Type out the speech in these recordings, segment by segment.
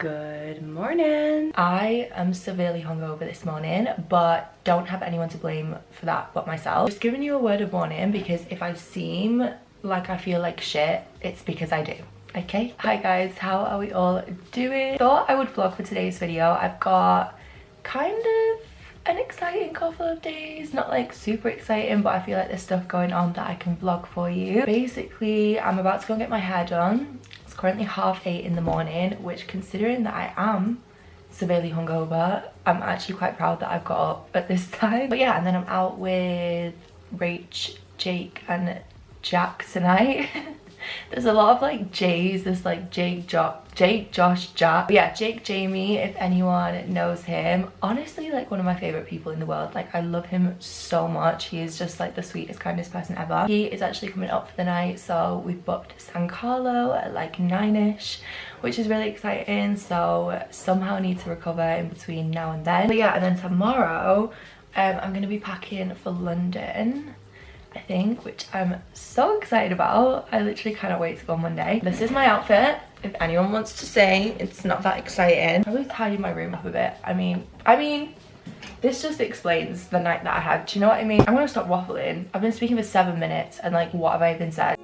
Good morning. I am severely hungover this morning, but don't have anyone to blame for that but myself. Just giving you a word of warning, because if I seem like I feel like shit, it's because I do. Okay? Hi guys, how are we all doing? Thought I would vlog for today's video. I've got kind of an exciting couple of days, not like super exciting, but I feel like there's stuff going on that I can vlog for you. Basically, I'm about to go and get my hair done. It's currently 8:30 in the morning, which, considering that I am severely hungover, I'm actually quite proud that I've got up at this time. But yeah, and then I'm out with Rach, Jake and Jack tonight. There's a lot of like J's. There's like Jake, Josh, Jack. But yeah, Jake, Jamie, if anyone knows him. Honestly, like one of my favorite people in the world. Like I love him so much. He is just like the sweetest, kindest person ever. He is actually coming up for the night, so we've booked San Carlo at like 9ish, which is really exciting. So somehow I need to recover in between now and then. But yeah, and then tomorrow I'm gonna be packing for London, I think, which I'm so excited about. I literally cannot wait to go on Monday. This is my outfit, if anyone wants to say it's not that exciting. Probably tidied my room up a bit. I mean this just explains the night that I had. Do you know what I mean? I'm gonna stop waffling. I've been speaking for 7 minutes and like, what have I even said?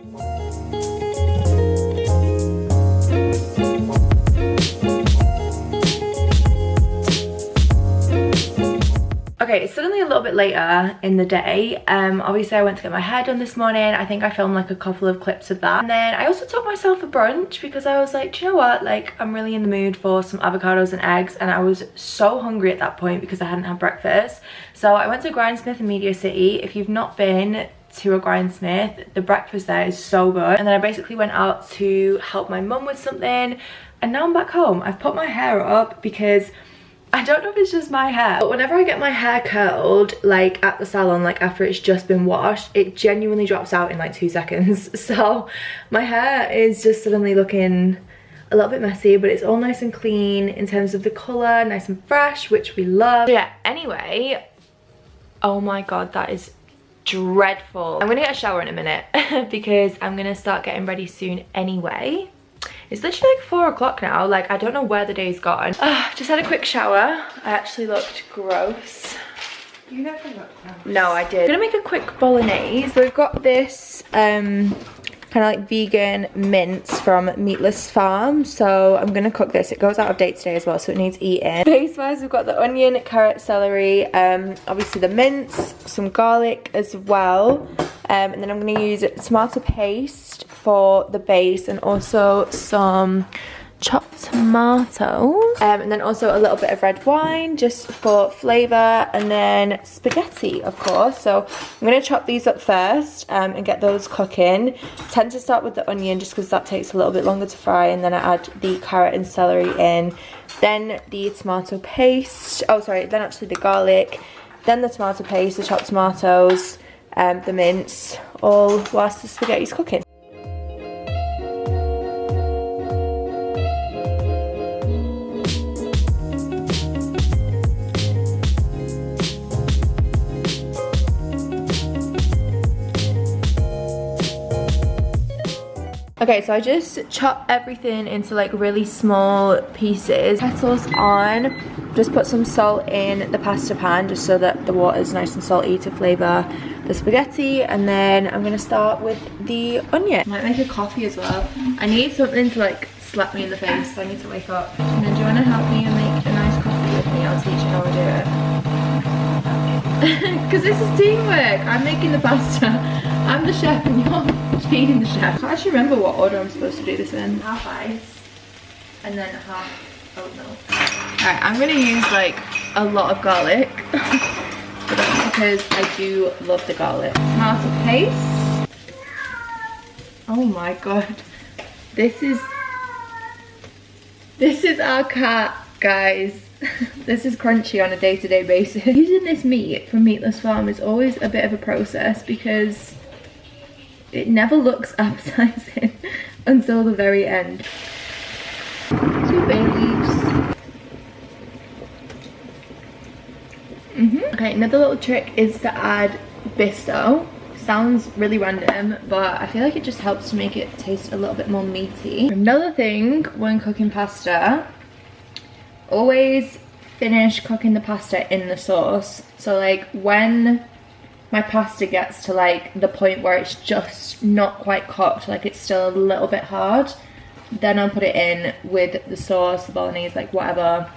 Okay, it's suddenly a little bit later in the day. Obviously I went to get my hair done this morning. I think I filmed like a couple of clips of that. And then I also took myself a brunch because I was like, do you know what? Like, I'm really in the mood for some avocados and eggs. And I was so hungry at that point because I hadn't had breakfast. So I went to Grindsmith in Media City. If you've not been to a Grindsmith, the breakfast there is so good. And then I basically went out to help my mum with something. And now I'm back home. I've put my hair up because I don't know if it's just my hair, but whenever I get my hair curled, like at the salon, like after it's just been washed, it genuinely drops out in like 2 seconds. So my hair is just suddenly looking a little bit messy, but it's all nice and clean in terms of the colour, nice and fresh, which we love. Yeah, anyway, oh my god, that is dreadful. I'm gonna get a shower in a minute because I'm gonna start getting ready soon anyway. It's literally like 4 o'clock now. Like, I don't know where the day's gone. Just had a quick shower. I actually looked gross. You never looked gross. No, I did. I'm gonna make a quick bolognese. So we've got this kind of like vegan mince from Meatless Farm. So I'm gonna cook this. It goes out of date today as well, so it needs eating. Base wise, we've got the onion, carrot, celery, obviously the mince, some garlic as well. And then I'm going to use tomato paste for the base and also some chopped tomatoes. And then also a little bit of red wine just for flavour, and then spaghetti, of course. So I'm going to chop these up first and get those cooking. I tend to start with the onion just because that takes a little bit longer to fry, and then I add the carrot and celery in. Then the tomato paste, oh sorry, then actually the garlic, then the tomato paste, the chopped tomatoes, the mince, all whilst the spaghetti's cooking. Okay, so I just chop everything into like really small pieces. Kettle's on. Just put some salt in the pasta pan just so that the water is nice and salty to flavour the spaghetti. And then I'm going to start with the onion. I might make a coffee as well. I need something to like slap me in the face, so I need to wake up. And then do you want to help me and make a nice coffee with me? I'll teach you how to do it. Because this is teamwork. I'm making the pasta. I'm the chef and you're feeding the chef. I can't actually remember what order I'm supposed to do this in. Half ice and then half oat milk. Alright, I'm going to use like a lot of garlic. But that's because I do love the garlic. Tomato paste. Oh my god. This is our cat, guys. This is crunchy on a day-to-day basis. Using this meat from Meatless Farm is always a bit of a process because it never looks appetizing until the very end. 2 bay leaves. Okay, another little trick is to add Bisto. Sounds really random, but I feel like it just helps to make it taste a little bit more meaty. Another thing when cooking pasta always finish cooking the pasta in the sauce. So like when my pasta gets to like the point where it's just not quite cooked, like it's still a little bit hard, then I'll put it in with the sauce, the bolognese, like whatever,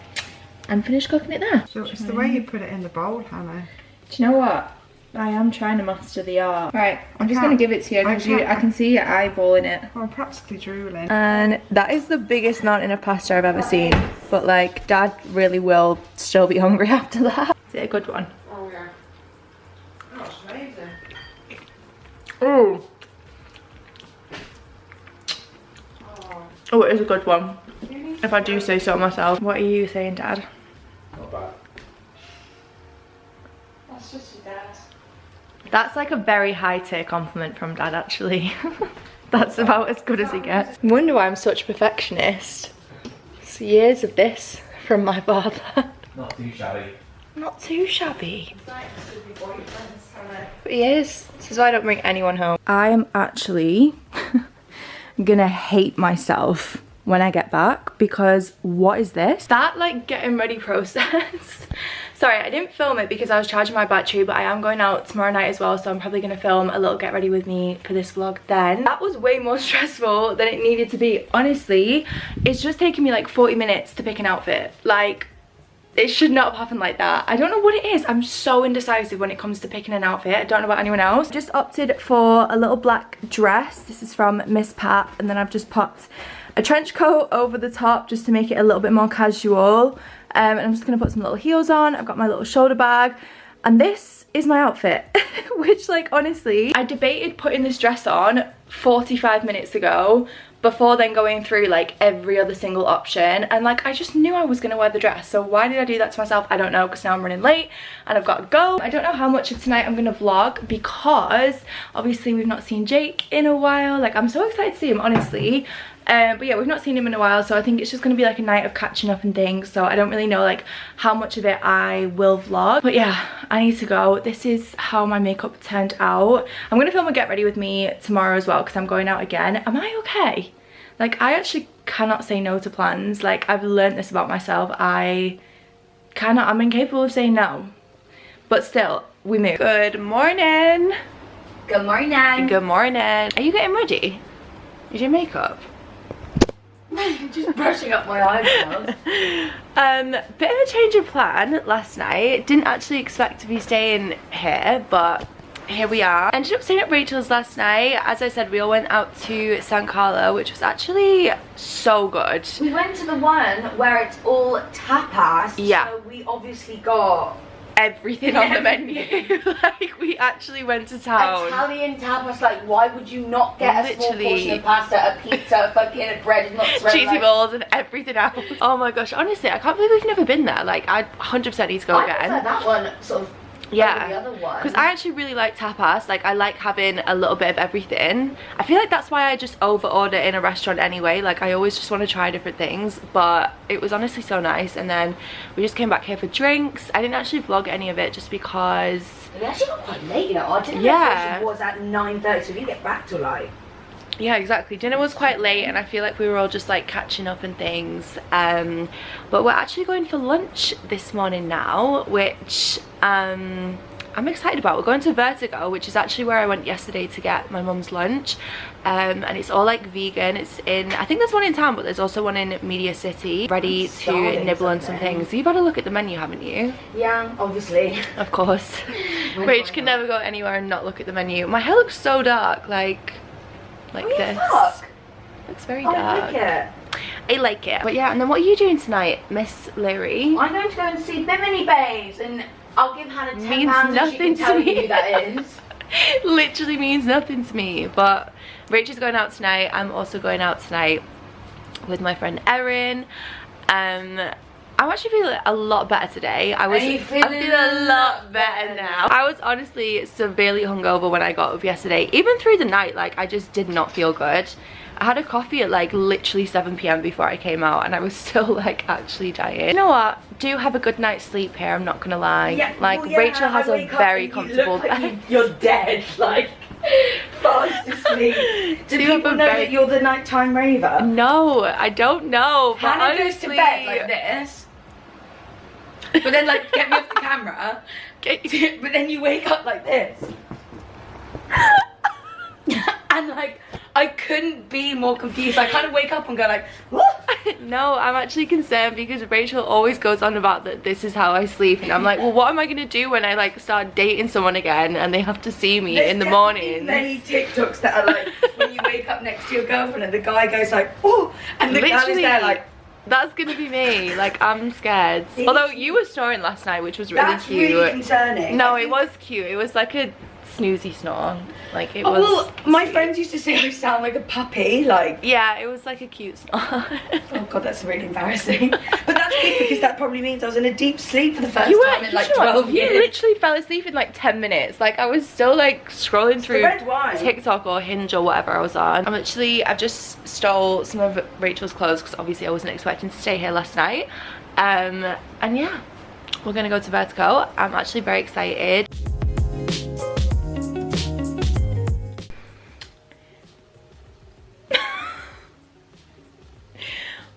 and finish cooking it there. So it's the way you put it in the bowl, Hannah. Do you know what? I am trying to master the art. Right, I'm just going to give it to you because I can see your eyeballing it. Oh, I'm practically drooling. And that is the biggest mountain of pasta I've ever seen. But like, Dad really will still be hungry after that. Is it a good one? Oh yeah. Oh, it's amazing. Ooh. Oh, it is a good one. If I do say so myself. What are you saying, Dad? Not bad. That's just your dad. That's like a very high tier compliment from Dad, actually. That's about as good as it gets. I wonder why I'm such a perfectionist. It's years of this from my father. Not too shabby. Not too shabby. But he is. This is why I don't bring anyone home. I am actually gonna hate myself when I get back, because what is this? That like getting ready process. Sorry, I didn't film it because I was charging my battery, but I am going out tomorrow night as well, so I'm probably gonna film a little get ready with me for this vlog then. That was way more stressful than it needed to be. Honestly, it's just taken me like 40 minutes to pick an outfit. Like, it should not have happened like that. I don't know what it is. I'm so indecisive when it comes to picking an outfit. I don't know about anyone else. Just opted for a little black dress. This is from Miss Pat, and then I've just popped a trench coat over the top just to make it a little bit more casual. And I'm just gonna put some little heels on. I've got my little shoulder bag, and this is my outfit. Which, like, honestly, I debated putting this dress on 45 minutes ago before then going through like every other single option, and like I just knew I was gonna wear the dress. So why did I do that to myself? I don't know, because now I'm running late and I've got to go. I don't know how much of tonight I'm gonna vlog because obviously we've not seen Jake in a while. Like, I'm so excited to see him, honestly. But yeah, we've not seen him in a while, so I think it's just gonna be like a night of catching up and things. So I don't really know like how much of it I will vlog, but yeah, I need to go. This is how my makeup turned out. I'm gonna film a get ready with me tomorrow as well because I'm going out again. Am I okay? Like, I actually cannot say no to plans. Like, I've learned this about myself. I'm incapable of saying no, but still, we move. Good morning. Good morning. Good morning. Are you getting ready? You doing makeup? Just brushing up my eyebrows. Bit of a change of plan last night. Didn't actually expect to be staying here, but here we are. Ended up staying at Rachel's last night. As I said, we all went out to San Carlo, which was actually so good. We went to the one where it's all tapas. Yeah. So we obviously got everything on the menu. Like, we actually went to town. Italian tapas. Like, why would you not get a small portion of pasta, a pizza, a fucking bread and mozzarella, cheesy balls and everything else? Oh my gosh, honestly, I can't believe we've never been there. Like, I 100% need to go again. I prefer that one sort of. Yeah, the other one, because I actually really like tapas. Like, I like having a little bit of everything. I feel like that's why I just over order in a restaurant anyway. Like, I always just want to try different things, but it was honestly so nice. And then we just came back here for drinks. I didn't actually vlog any of it just because we actually got quite late, you know. Our dinner was at 9:30, so we didn't get back till like, yeah, exactly. Dinner was quite late and I feel like we were all just like catching up and things. But we're actually going for lunch this morning now, which I'm excited about. We're going to Vertigo, which is actually where I went yesterday to get my mum's lunch. And it's all like vegan. It's in, I think there's one in town, but there's also one in Media City, ready to nibble on some things. You've had a look at the menu, haven't you? yeah, obviously. Of course. Rach can never go anywhere and not look at the menu. My hair looks so dark, like this. Fuck. Looks very dark. I like it. I like it. But yeah, and then what are you doing tonight, Miss Leary? I'm going to go and see bbys, and I'll give Hannah £10 Means and she nothing can to tell me. you who that is. Literally means nothing to me. But Rachel's going out tonight. I'm also going out tonight with my friend Erin. I'm actually feeling a lot better today. I'm feeling a lot better now. I was honestly severely hungover when I got up yesterday. Even through the night, like, I just did not feel good. I had a coffee at like literally 7 PM before I came out, and I was still like actually dying. You know what? Do have a good night's sleep here, I'm not gonna lie. Yeah, like, well, yeah, Rachel has a very comfortable bed. You're dead, like, fast asleep. Do people know that you're the nighttime raver? No, I don't know. But Hannah honestly, goes to bed like this. but then like get me off the camera. But then you wake up like this. And like, I couldn't be more confused. I kind of wake up and go like, what? No, I'm actually concerned because Rachel always goes on about that this is how I sleep, and I'm like, well, what am I gonna do when I like start dating someone again and they have to see me in the morning? Many TikToks that are like when you wake up next to your girlfriend and the guy goes like, oh, and the girl is there like, that's gonna be me. Like, I'm scared. Although you were snoring last night, which was really that's cute. really concerning. No, it was cute. It was like a snoozy snore. Like it was. Well, my friends used to say I sound like a puppy. Like, yeah, it was like a cute snore. oh god, that's really embarrassing. But that's good because that probably means I was in a deep sleep for the first time in like 12 years. You literally fell asleep in like 10 minutes. Like I was still like scrolling through red wine. TikTok or Hinge or whatever I was on. I've just stole some of Rachel's clothes because obviously I wasn't expecting to stay here last night. And yeah, we're gonna go to Vertigo. I'm actually very excited.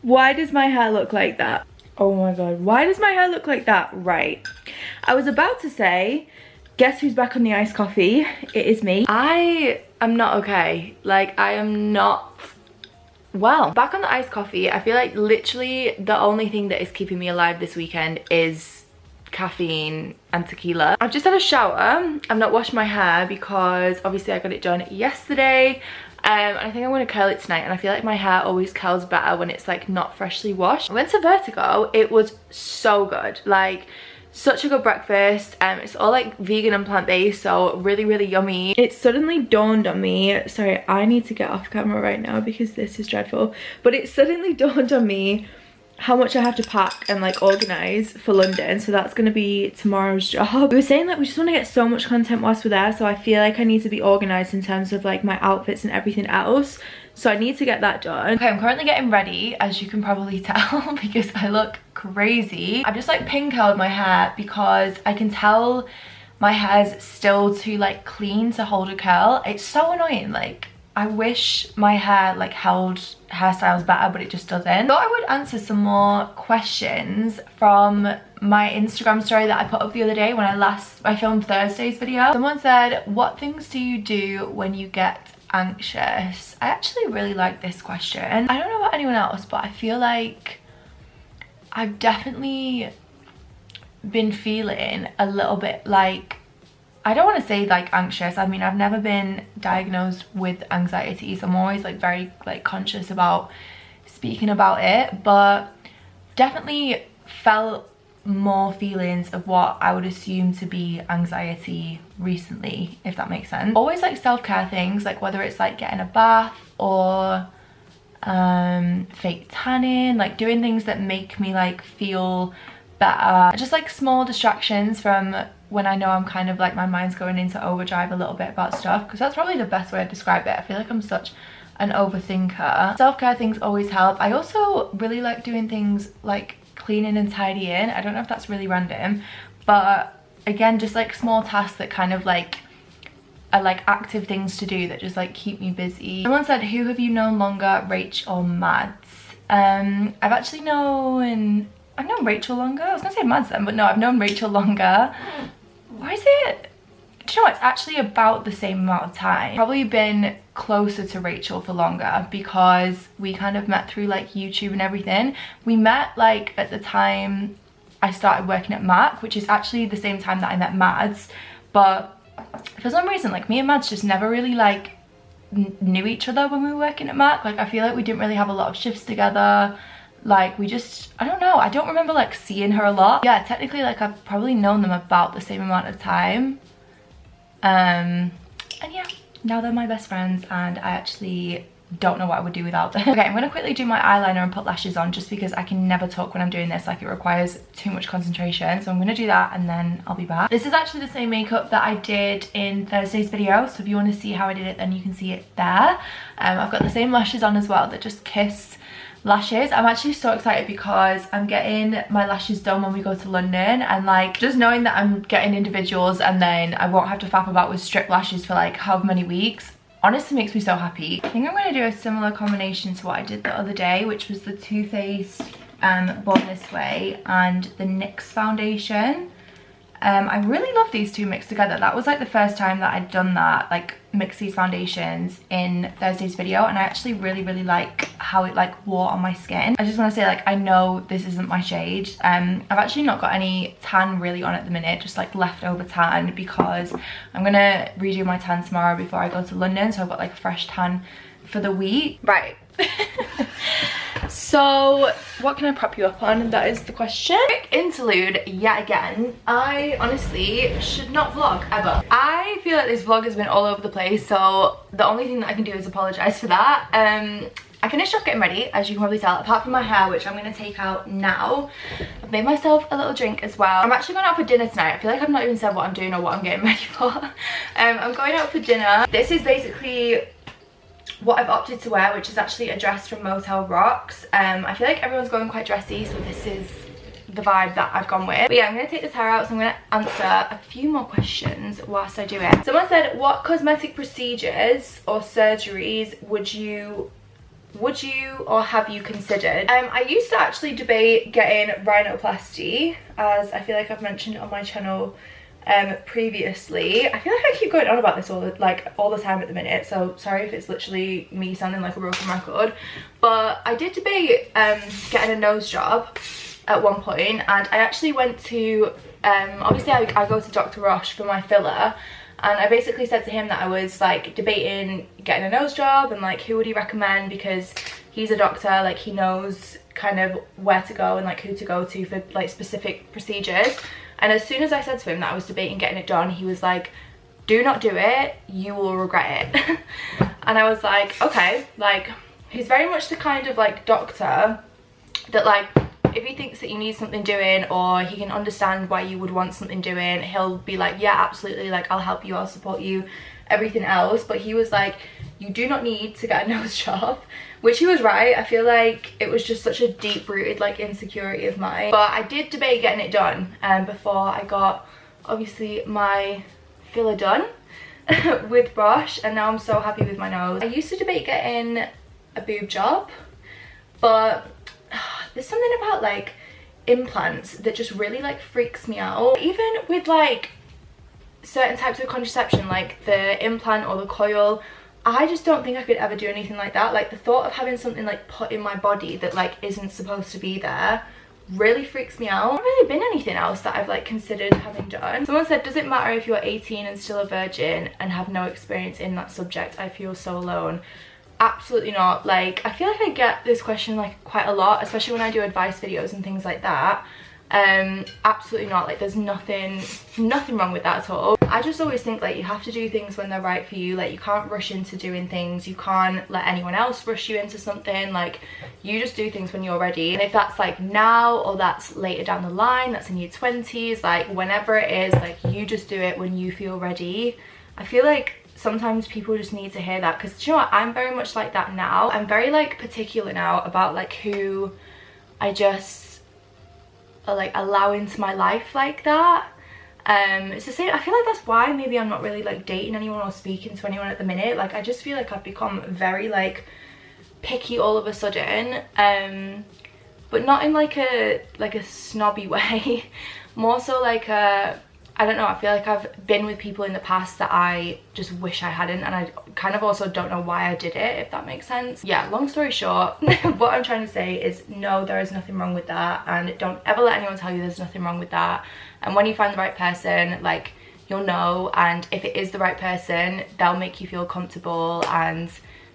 Why does my hair look like that? Oh my god, why does my hair look like that? Right, I was about to say, guess who's back on the iced coffee? It is me. I am not okay. Like, I am not well. Back on the iced coffee, I feel like literally the only thing that is keeping me alive this weekend is caffeine and tequila. I've just had a shower. I've not washed my hair because obviously I got it done yesterday. And I think I'm going to curl it tonight, and I feel like my hair always curls better when it's like not freshly washed. I went to Vertigo. It was so good. Like, such a good breakfast. It's all like vegan and plant-based, so really, really yummy. It suddenly dawned on me, sorry, I need to get off camera right now because this is dreadful, but it suddenly dawned on me how much I have to pack and like organize for London, so that's going to be tomorrow's job. We were saying that we just want to get so much content whilst we're there, so I feel like I need to be organized in terms of like my outfits and everything else, so I need to get that done. Okay, I'm currently getting ready, as you can probably tell, because I look crazy. I've just like pin curled my hair because I can tell my hair's still too like clean to hold a curl. It's so annoying. Like, I wish my hair like held hairstyles better, but it just doesn't. I thought I would answer some more questions from my Instagram story that I put up the other day when I filmed Thursday's video. Someone said, what things do you do when you get anxious? I actually really like this question. I don't know about anyone else, but I feel like I've definitely been feeling a little bit like, I don't want to say like anxious. I mean, I've never been diagnosed with anxiety, so I'm always like very like conscious about speaking about it, but definitely felt more feelings of what I would assume to be anxiety recently, if that makes sense. Always like self-care things, like whether it's like getting a bath or fake tanning, like doing things that make me like feel better. Just like small distractions from when I know I'm kind of like my mind's going into overdrive a little bit about stuff, because that's probably the best way to describe it. I feel like I'm such an overthinker. Self-care things always help. I also really like doing things like cleaning and tidying. I don't know if that's really random, but again, just like small tasks that kind of like are like active things to do that just like keep me busy. Someone said, who have you known longer, Rach or Mads? I've known Rachel longer. I was gonna say Mads then, but no, I've known Rachel longer. Why is it? Do you know what? It's actually about the same amount of time. Probably been closer to Rachel for longer because we kind of met through like YouTube and everything. We met like at the time I started working at Mac, which is actually the same time that I met Mads, but for some reason like me and Mads just never really like knew each other when we were working at Mac. Like, I feel like we didn't really have a lot of shifts together. Like, we just, I don't know, I don't remember like seeing her a lot. Yeah, technically like I've probably known them about the same amount of time. And yeah, now they're my best friends and I actually don't know what I would do without them. Okay, I'm gonna quickly do my eyeliner and put lashes on just because I can never talk when I'm doing this. Like, it requires too much concentration. So I'm gonna do that and then I'll be back. This is actually the same makeup that I did in Thursday's video. So if you wanna see how I did it, then you can see it there. I've got the same lashes on as well that just Kiss lashes. I'm actually so excited because I'm getting my lashes done when we go to London, and like just knowing that I'm getting individuals and then I won't have to faff about with strip lashes for like however many weeks honestly makes me so happy. I think I'm going to do a similar combination to what I did the other day, which was the Too Faced Born This Way and the NYX foundation. I really love these two mixed together. That was like the first time that I'd done that, like mix these foundations in Thursday's video, and I actually really like how it like wore on my skin. I just want to say, like, I know this isn't my shade. I've actually not got any tan really on at the minute, just like leftover tan, because I'm gonna redo my tan tomorrow before I go to London, so I've got like a fresh tan for the week. Right. So what can I prop you up on? That is the question. Quick interlude yet again. I honestly should not vlog ever. I feel like this vlog has been all over the place, so the only thing that I can do is apologize for that. I finished off getting ready, as you can probably tell, apart from my hair, which I'm going to take out now. I've made myself a little drink as well. I'm actually going out for dinner tonight. I feel like I've not even said what I'm doing or what I'm getting ready for. I'm going out for dinner. This is basically what I've opted to wear, which is actually a dress from Motel Rocks. I feel like everyone's going quite dressy, so this is the vibe that I've gone with. But yeah, I'm going to take this hair out, so I'm going to answer a few more questions whilst I do it. Someone said, what cosmetic procedures or surgeries would you or have you considered? I used to actually debate getting rhinoplasty, as I feel like I've mentioned on my channel previously. I feel like I keep going on about this all the time at the minute, so sorry if it's literally me sounding like a broken record, but I did debate getting a nose job at one point, and I actually went to obviously I go to Dr. Roche for my filler, and I basically said to him that I was like debating getting a nose job and like who would he recommend, because he's a doctor, like he knows kind of where to go and like who to go to for like specific procedures. And as soon as I said to him that I was debating getting it done, he was like, do not do it, you will regret it. And I was like, okay. Like, he's very much the kind of like doctor that like if he thinks that you need something doing, or he can understand why you would want something doing, he'll be like, yeah, absolutely, like I'll help you, I'll support you, everything else. But he was like, you do not need to get a nose job, which he was right. I feel like it was just such a deep-rooted like insecurity of mine. But I did debate getting it done before I got obviously my filler done with Roche, and now I'm so happy with my nose. I used to debate getting a boob job, but there's something about like implants that just really like freaks me out. Even with like certain types of contraception, like the implant or the coil, I just don't think I could ever do anything like that. Like the thought of having something like put in my body that like isn't supposed to be there really freaks me out. There's not really been anything else that I've like considered having done. Someone said, does it matter if you're 18 and still a virgin and have no experience in that subject? I feel so alone. Absolutely not. Like I feel like I get this question like quite a lot, especially when I do advice videos and things like that. Absolutely not. Like there's nothing wrong with that at all. I just always think like you have to do things when they're right for you. Like you can't rush into doing things, you can't let anyone else rush you into something. Like you just do things when you're ready, and if that's like now or that's later down the line, that's in your 20s, like whenever it is, like you just do it when you feel ready. I feel like sometimes people just need to hear that, because you know what, I'm very much like that now. I'm very like particular now about like who I just like allow into my life like that. It's the same. I feel like that's why maybe I'm not really like dating anyone or speaking to anyone at the minute. Like I just feel like I've become very like picky all of a sudden, but not in like a snobby way, more so like a, I don't know, I feel like I've been with people in the past that I just wish I hadn't, and I kind of also don't know why I did it, if that makes sense. Yeah, long story short, what I'm trying to say is no, there is nothing wrong with that, and don't ever let anyone tell you there's nothing wrong with that. And when you find the right person, like you'll know, and if it is the right person, they'll make you feel comfortable and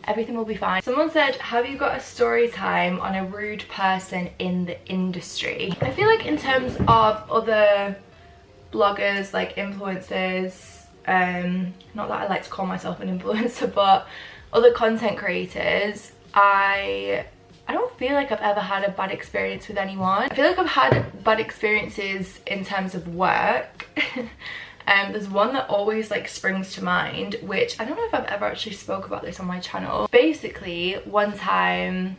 everything will be fine. Someone said, have you got a story time on a rude person in the industry? I feel like in terms of other bloggers, like influencers, not that I like to call myself an influencer, but other content creators, I don't feel like I've ever had a bad experience with anyone. I feel like I've had bad experiences in terms of work. There's one that always like springs to mind, which I don't know if I've ever actually spoke about this on my channel. Basically, one time,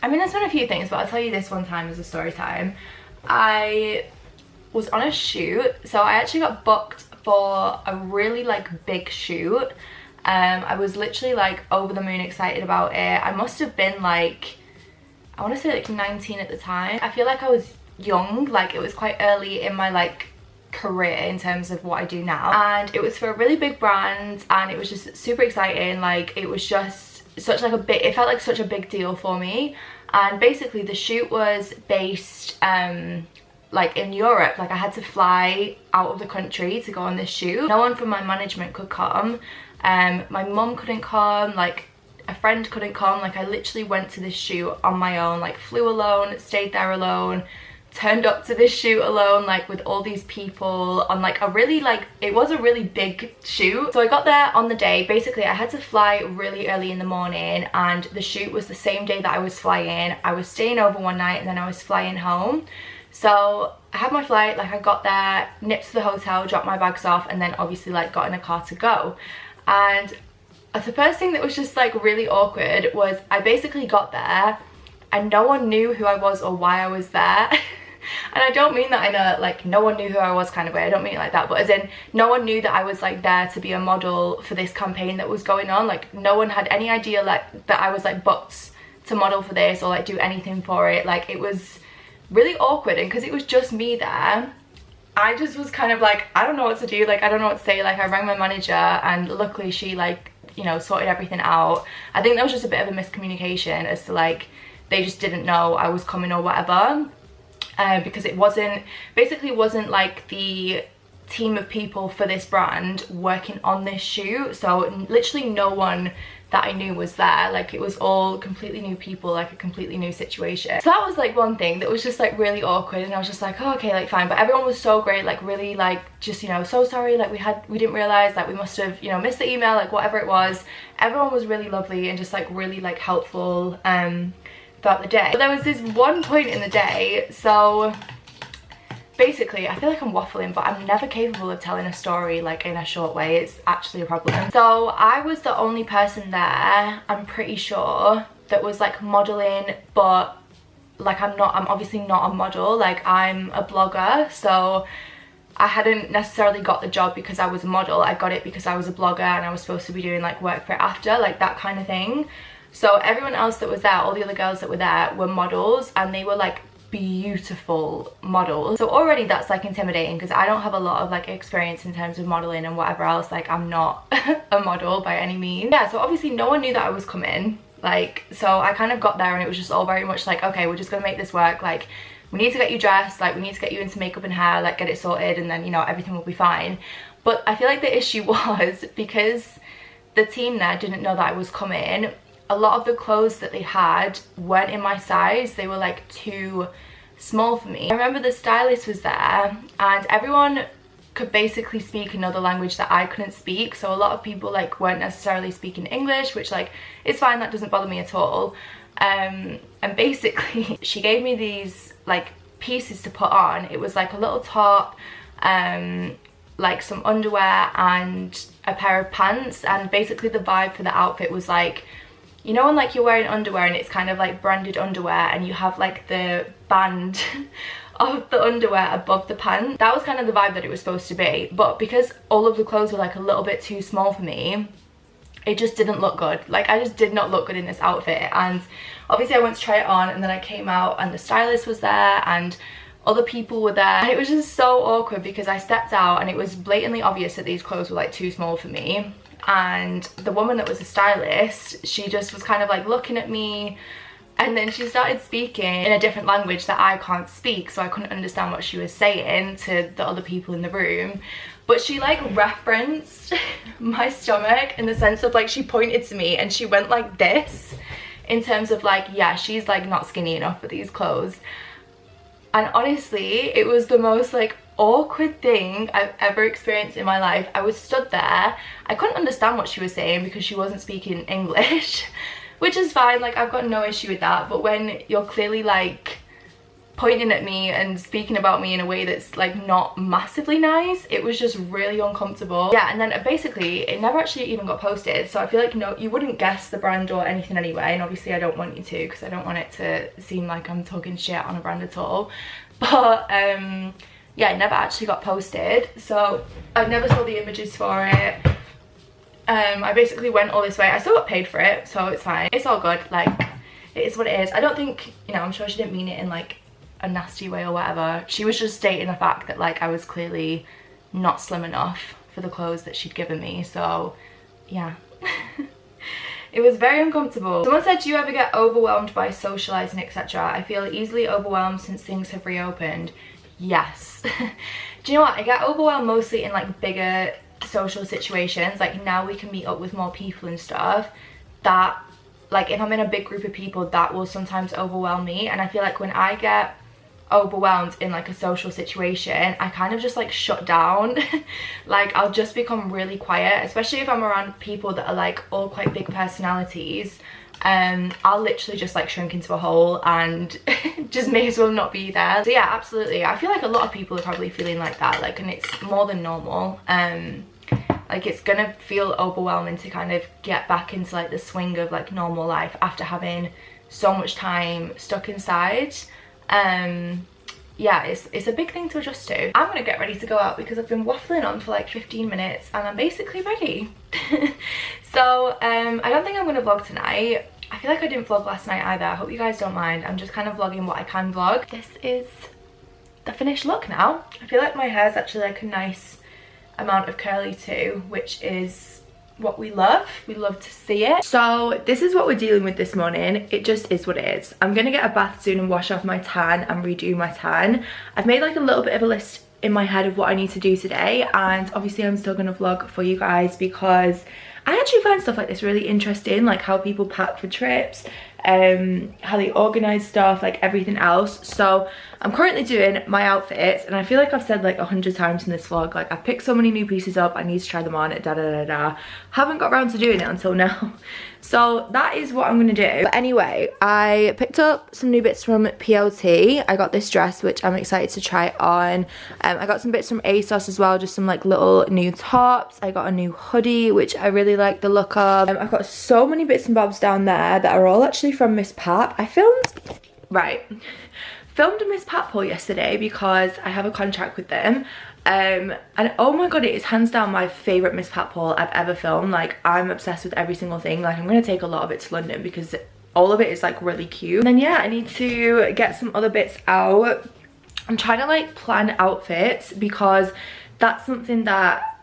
I mean there's been a few things, but I'll tell you this one time as a story time. I was on a shoot, so I actually got booked for a really like big shoot. I was literally like over the moon excited about it. I must have been like, I want to say like 19 at the time. I feel like I was young, like it was quite early in my like career in terms of what I do now, and it was for a really big brand, and it was just super exciting. Like it was just such like a big, it felt like such a big deal for me. And basically the shoot was based like in Europe. Like I had to fly out of the country to go on this shoot. No one from my management could come. My mum couldn't come, like a friend couldn't come. Like I literally went to this shoot on my own, like flew alone, stayed there alone, turned up to this shoot alone, like with all these people on like a really like, it was a really big shoot. So I got there on the day. Basically I had to fly really early in the morning, and the shoot was the same day that I was flying. I was staying over one night and then I was flying home. So I had my flight, like I got there, nipped to the hotel, dropped my bags off, and then obviously like got in a car to go. And the first thing that was just like really awkward was I basically got there and no one knew who I was or why I was there. And I don't mean that in a like no one knew who I was kind of way, I don't mean it like that, but as in no one knew that I was like there to be a model for this campaign that was going on. Like no one had any idea like that I was like booked to model for this or like do anything for it. Like it was really awkward, and because it was just me there, I just was kind of like, I don't know what to do, like I don't know what to say. Like I rang my manager and luckily she like, you know, sorted everything out. I think there was just a bit of a miscommunication as to like they just didn't know I was coming or whatever. Because it wasn't, basically wasn't like the team of people for this brand working on this shoot. So literally no one that I knew was there. Like it was all completely new people, like a completely new situation. So that was like one thing that was just like really awkward, and I was just like, oh, okay, like fine. But everyone was so great, like really like just, you know, so sorry, like we didn't realize, like we must have, you know, missed the email, like whatever it was. Everyone was really lovely and just like really like helpful throughout the day. But there was this one point in the day, so basically I feel like I'm waffling, but I'm never capable of telling a story like in a short way. It's actually a problem. So I was the only person there, I'm pretty sure, that was like modeling, but like I'm obviously not a model, like I'm a blogger. So I hadn't necessarily got the job because I was a model. I got it because I was a blogger and I was supposed to be doing like work for it after, like that kind of thing. So everyone else that was there, all the other girls that were there were models, and they were like beautiful models. So already that's like intimidating because I don't have a lot of like experience in terms of modeling and whatever else. Like I'm not a model by any means. Yeah, so obviously no one knew that I was coming. Like, so I kind of got there and it was just all very much like, okay, we're just gonna make this work. Like we need to get you dressed, like we need to get you into makeup and hair, like get it sorted, and then, you know, everything will be fine. But I feel like the issue was because the team there didn't know that I was coming, a lot of the clothes that they had weren't in my size. They were like too small for me. I remember the stylist was there and everyone could basically speak another language that I couldn't speak. So a lot of people like weren't necessarily speaking English, which like it's fine, that doesn't bother me at all. And basically she gave me these like pieces to put on. It was like a little top, like some underwear and a pair of pants, and basically the vibe for the outfit was like, you know when like you're wearing underwear and it's kind of like branded underwear and you have like the band of the underwear above the pants? That was kind of the vibe that it was supposed to be. But because all of the clothes were like a little bit too small for me, it just didn't look good. Like I just did not look good in this outfit. And obviously I went to try it on, and then I came out and the stylist was there and other people were there, and it was just so awkward because I stepped out and it was blatantly obvious that these clothes were like too small for me. And the woman that was a stylist, she just was kind of like looking at me, and then she started speaking in a different language that I can't speak, so I couldn't understand what she was saying to the other people in the room. But she like referenced my stomach in the sense of like she pointed to me and she went like this in terms of like, yeah, she's like not skinny enough for these clothes. And honestly, it was the most like awkward thing I've ever experienced in my life. I was stood there, I couldn't understand what she was saying because she wasn't speaking English, which is fine, like I've got no issue with that. But when you're clearly like pointing at me and speaking about me in a way that's like not massively nice, it was just really uncomfortable. Yeah, and then basically it never actually even got posted, so I feel like no, you wouldn't guess the brand or anything anyway, and obviously I don't want you to because I don't want it to seem like I'm talking shit on a brand at all. But yeah, it never actually got posted, so I never saw the images for it. I basically went all this way. I still got paid for it, so it's fine, it's all good. Like it is what it is. I don't think, you know, I'm sure she didn't mean it in like a nasty way or whatever. She was just stating the fact that like I was clearly not slim enough for the clothes that she'd given me. So yeah. It was very uncomfortable. Someone said, do you ever get overwhelmed by socializing, etc.? I feel easily overwhelmed since things have reopened. Yes. Do you know what? I get overwhelmed mostly in like bigger social situations. Like now we can meet up with more people and stuff. That, like if I'm in a big group of people, that will sometimes overwhelm me. And I feel like when I get overwhelmed in like a social situation, I kind of just like shut down. Like I'll just become really quiet, especially if I'm around people that are like all quite big personalities. I'll literally just like shrink into a hole and just may as well not be there. So yeah, absolutely. I feel like a lot of people are probably feeling like that, like, and it's more than normal. Like it's gonna feel overwhelming to kind of get back into like the swing of like normal life after having so much time stuck inside. Yeah, it's a big thing to adjust to. I'm gonna get ready to go out because I've been waffling on for like 15 minutes and I'm basically ready. So I don't think I'm gonna vlog tonight. I feel like I didn't vlog last night either. I hope you guys don't mind. I'm just kind of vlogging what I can vlog. This is the finished look now. I feel like my hair is actually like a nice amount of curly too, which is what we love. We love to see it. So this is what we're dealing with this morning. It just is what it is. I'm gonna get a bath soon and wash off my tan and redo my tan. I've made like a little bit of a list in my head of what I need to do today, and obviously I'm still gonna vlog for you guys because I actually find stuff like this really interesting, like how people pack for trips, how they organize stuff, like everything else. So I'm currently doing my outfits, and I feel like I've said like 100 times in this vlog, like I've picked so many new pieces up, I need to try them on, haven't got around to doing it until now. So that is what I'm gonna do. But anyway, I picked up some new bits from PLT. I got this dress, which I'm excited to try on. I got some bits from ASOS as well, just some like little new tops. I got a new hoodie, which I really like the look of. I've got so many bits and bobs down there that are all actually from Miss Pap. I filmed a Miss Pap haul yesterday because I have a contract with them. And oh my god, it is hands down my favourite Miss Pap haul I've ever filmed. Like I'm obsessed with every single thing. Like I'm gonna take a lot of it to London because all of it is like really cute. And then yeah, I need to get some other bits out. I'm trying to like plan outfits because that's something that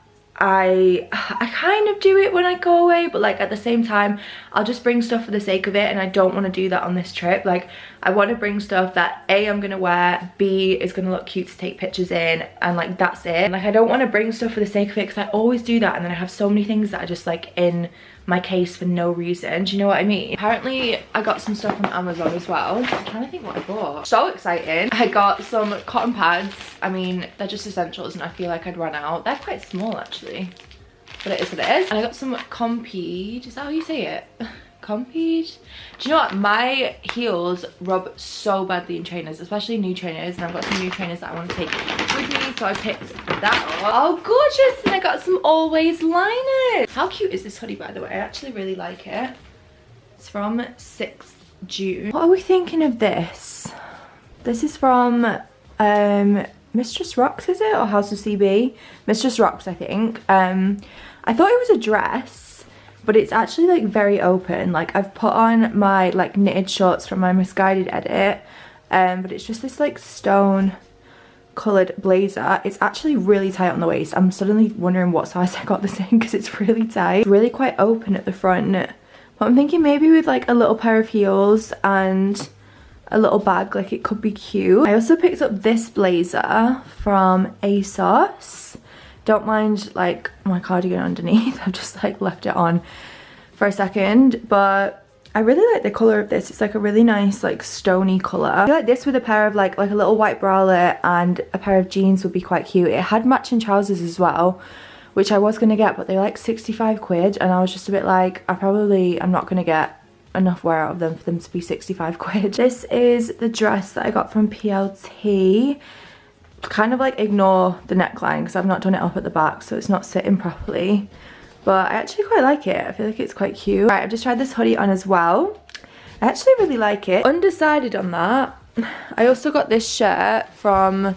I kind of do it when I go away, but like at the same time I'll just bring stuff for the sake of it, and I don't want to do that on this trip. Like I want to bring stuff that A, I'm gonna wear, B, is gonna look cute to take pictures in, and like that's it. Like I don't want to bring stuff for the sake of it because I always do that, and then I have so many things that are just like in my case for no reason. Do you know what I mean? Apparently I got some stuff from Amazon as well. I'm trying to think what I bought. So exciting. I got some cotton pads. I mean, they're just essentials and I feel like I'd run out. They're quite small actually, but it is what it is. And I got some Compeed. Is that how you say it? Compeed? Do you know what? My heels rub so badly in trainers, especially new trainers, and I've got some new trainers that I want to take with me, so I picked that up. Oh gorgeous! And I got some Always liners. How cute is this hoodie, by the way? I actually really like it. It's from 6th June. What are we thinking of this? This is from Mistress Rocks, is it? Or House of CB? Mistress Rocks, I think. I thought it was a dress, but it's actually like very open. Like I've put on my like knitted shorts from my Misguided edit, but it's just this like stone coloured blazer. It's actually really tight on the waist. I'm suddenly wondering what size I got this in because it's really tight. It's really quite open at the front, but I'm thinking maybe with like a little pair of heels and a little bag, like it could be cute. I also picked up this blazer from ASOS. Don't mind like my cardigan underneath. I've just like left it on for a second, but I really like the colour of this. It's like a really nice like stony colour. I feel like this with a pair of like a little white bralette and a pair of jeans would be quite cute. It had matching trousers as well, which I was gonna get, but they're like 65 quid, and I was just a bit like, I'm not gonna get enough wear out of them for them to be 65 quid. This is the dress that I got from PLT. Kind of like ignore the neckline because I've not done it up at the back, so it's not sitting properly, but I actually quite like it. I feel like it's quite cute. Right, I've just tried this hoodie on as well. I actually really like it. Undecided on that. I also got this shirt from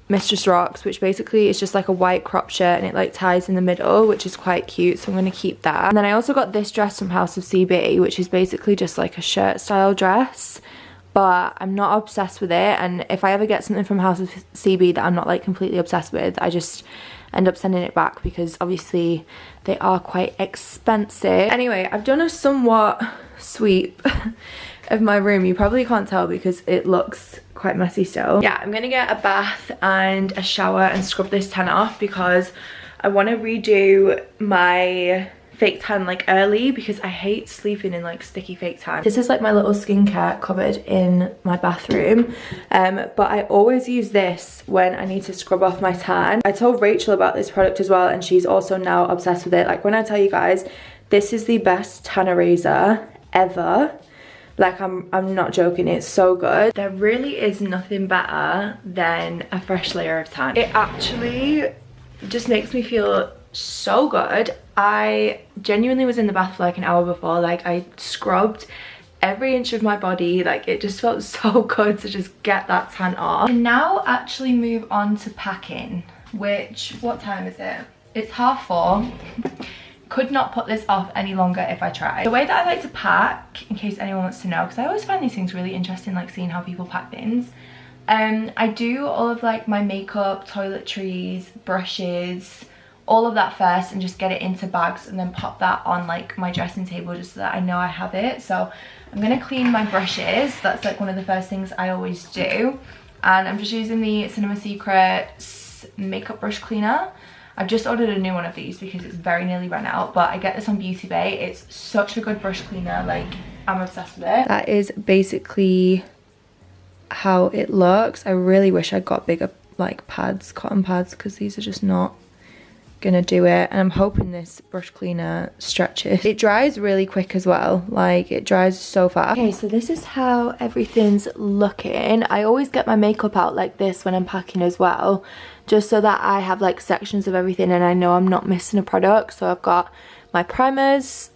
Mistress Rocks, which basically is just like a white crop shirt and it like ties in the middle, which is quite cute, so I'm going to keep that. And then I also got this dress from House of CB, which is basically just like a shirt style dress, but I'm not obsessed with it, and if I ever get something from House of CB that I'm not like completely obsessed with, I just end up sending it back because obviously they are quite expensive. Anyway, I've done a somewhat sweep of my room. You probably can't tell because it looks quite messy still. Yeah, I'm gonna get a bath and a shower and scrub this tan off because I want to redo my fake tan like early because I hate sleeping in like sticky fake tan. This is like my little skincare cupboard in my bathroom, but I always use this when I need to scrub off my tan. I told Rachel about this product as well and she's also now obsessed with it. Like when I tell you guys, this is the best tan eraser ever. Like I'm not joking, it's so good. There really is nothing better than a fresh layer of tan. It actually just makes me feel so good. I genuinely was in the bath for like an hour before. Like I scrubbed every inch of my body. Like it just felt so good to just get that tan off. And now actually move on to packing, which, what time is it? It's 4:30. Could not put this off any longer if I tried. The way that I like to pack, in case anyone wants to know, because I always find these things really interesting, like seeing how people pack things. I do all of like my makeup, toiletries, brushes, all of that first and just get it into bags and then pop that on like my dressing table just so that I know I have it. So I'm gonna clean my brushes. That's like one of the first things I always do. And I'm just using the Cinema Secrets makeup brush cleaner. I've just ordered a new one of these because it's very nearly run out, but I get this on Beauty Bay. It's such a good brush cleaner, like I'm obsessed with it. That is basically how it looks. I really wish I got bigger like pads, cotton pads, because these are just not gonna do it. And I'm hoping this brush cleaner stretches. It dries really quick as well, like it dries so fast. Okay, so this is how everything's looking. I always get my makeup out like this when I'm packing as well, just so that I have like sections of everything and I know I'm not missing a product. So I've got my primers,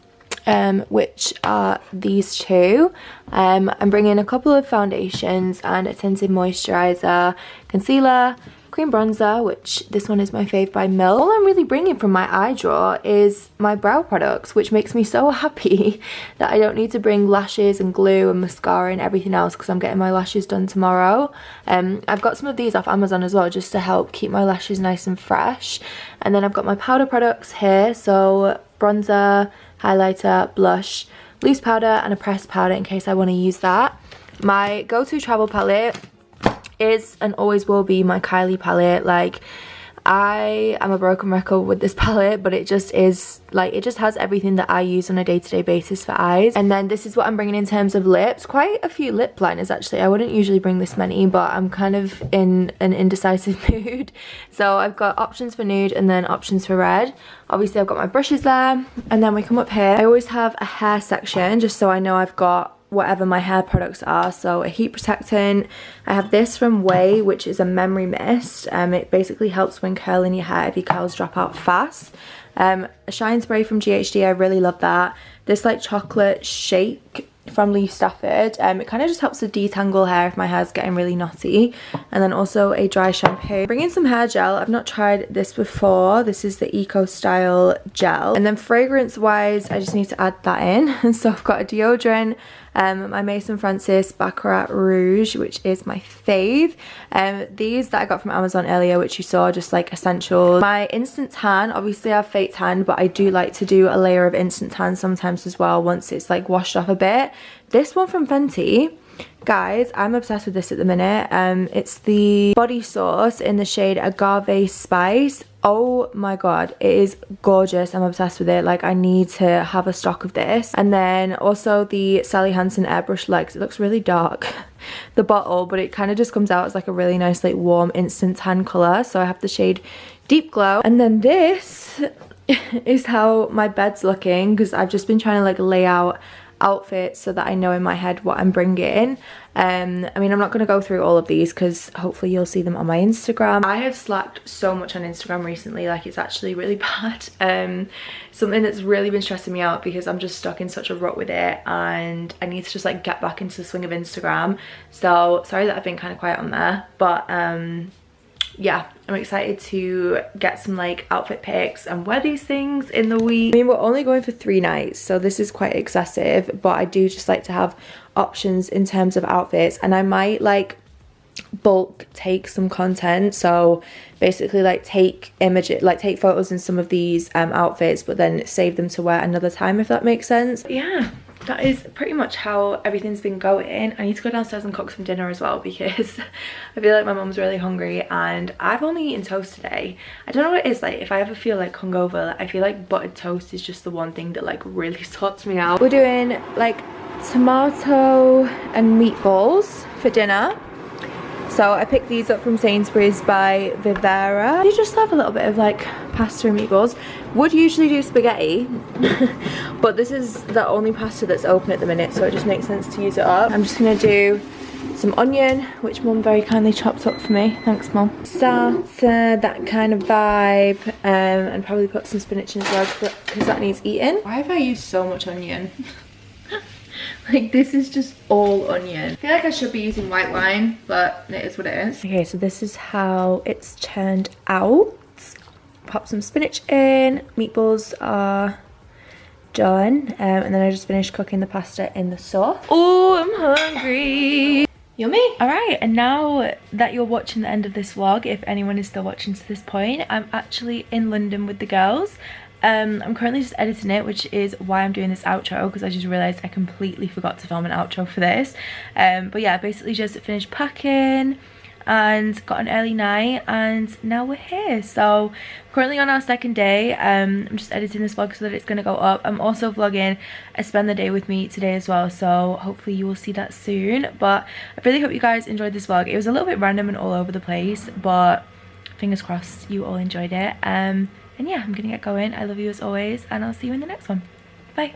which are these two. I'm bringing a couple of foundations and a tinted moisturizer, concealer, cream bronzer, which this one is my fave by Milk. All I'm really bringing from my eye drawer is my brow products, which makes me so happy that I don't need to bring lashes and glue and mascara and everything else because I'm getting my lashes done tomorrow. I've got some of these off Amazon as well just to help keep my lashes nice and fresh. And then I've got my powder products here, so bronzer, highlighter, blush, loose powder and a pressed powder in case I want to use that. My go-to travel palette is and always will be my Kylie palette. Like I am a broken record with this palette, but it just is like, it just has everything that I use on a day-to-day basis for eyes. And then this is what I'm bringing in terms of lips. Quite a few lip liners actually. I wouldn't usually bring this many, but I'm kind of in an indecisive mood, so I've got options for nude and then options for red. Obviously I've got my brushes there, and then we come up here. I always have a hair section just so I know I've got whatever my hair products are. So a heat protectant, I have this from Way, which is a memory mist. It basically helps when curling your hair if your curls drop out fast. A shine spray from GHD, I really love that. This like chocolate shake from Leaf Stafford, it kind of just helps to detangle hair if my hair's getting really knotty. And then also a dry shampoo. Bring in some hair gel. I've not tried this before. This is the Eco Style gel. And then fragrance wise, I just need to add that in. So I've got a deodorant, my Mason Francis Baccarat Rouge, which is my fave. These that I got from Amazon earlier, which you saw, just like essentials. My instant tan, obviously I have fake tan, but I do like to do a layer of instant tan sometimes as well once it's like washed off a bit. This one from Fenty, guys, I'm obsessed with this at the minute. It's the body sauce in the shade Agave Spice. Oh my god, it is gorgeous. I'm obsessed with it. Like I need to have a stock of this. And then also the Sally Hansen airbrush legs. It looks really dark, the bottle, but it kind of just comes out as like a really nice like warm instant tan color. So I have the shade Deep Glow. And then this is how my bed's looking, because I've just been trying to like lay out outfits so that I know in my head what I'm bringing. I mean, I'm not going to go through all of these because hopefully you'll see them on my Instagram. I have slacked so much on Instagram recently, like it's actually really bad. Something that's really been stressing me out because I'm just stuck in such a rut with it and I need to just like get back into the swing of Instagram. So sorry that I've been kind of quiet on there, but yeah, I'm excited to get some like outfit pics and wear these things in the week. I mean, we're only going for 3 nights, so this is quite excessive, but I do just like to have options in terms of outfits, and I might like bulk take some content, so basically like take images, like take photos in some of these outfits, but then save them to wear another time, if that makes sense. But yeah, that is pretty much how everything's been going. I need to go downstairs and cook some dinner as well, because I feel like my mum's really hungry and I've only eaten toast today. I don't know what it is, like if I ever feel like hungover, I feel like buttered toast is just the one thing that like really sorts me out. We're doing like tomato and meatballs for dinner. So I picked these up from Sainsbury's by Vivera. You just have a little bit of like pasta and meatballs. Would usually do spaghetti, but this is the only pasta that's open at the minute, so it just makes sense to use it up. I'm just gonna do some onion, which Mum very kindly chopped up for me. Thanks, Mum. Starter, that kind of vibe, and probably put some spinach in as well, because that needs eating. Why have I used so much onion? Like, this is just all onion. I feel like I should be using white wine, but it is what it is. Okay, so this is how it's turned out. Pop some spinach in, meatballs are done, and then I just finished cooking the pasta in the sauce. Oh, I'm hungry. Yummy. All right, and now that you're watching the end of this vlog, if anyone is still watching to this point, I'm actually in London with the girls. I'm currently just editing it, which is why I'm doing this outro, because I just realised I completely forgot to film an outro for this. But yeah, basically just finished packing and got an early night, and now we're here. So currently on our second day. I'm just editing this vlog so that it's going to go up. I'm also vlogging a spend the day with me today as well, so hopefully you will see that soon. But I really hope you guys enjoyed this vlog. It was a little bit random and all over the place, but fingers crossed you all enjoyed it. And yeah, I'm gonna get going. I love you as always, and I'll see you in the next one. Bye.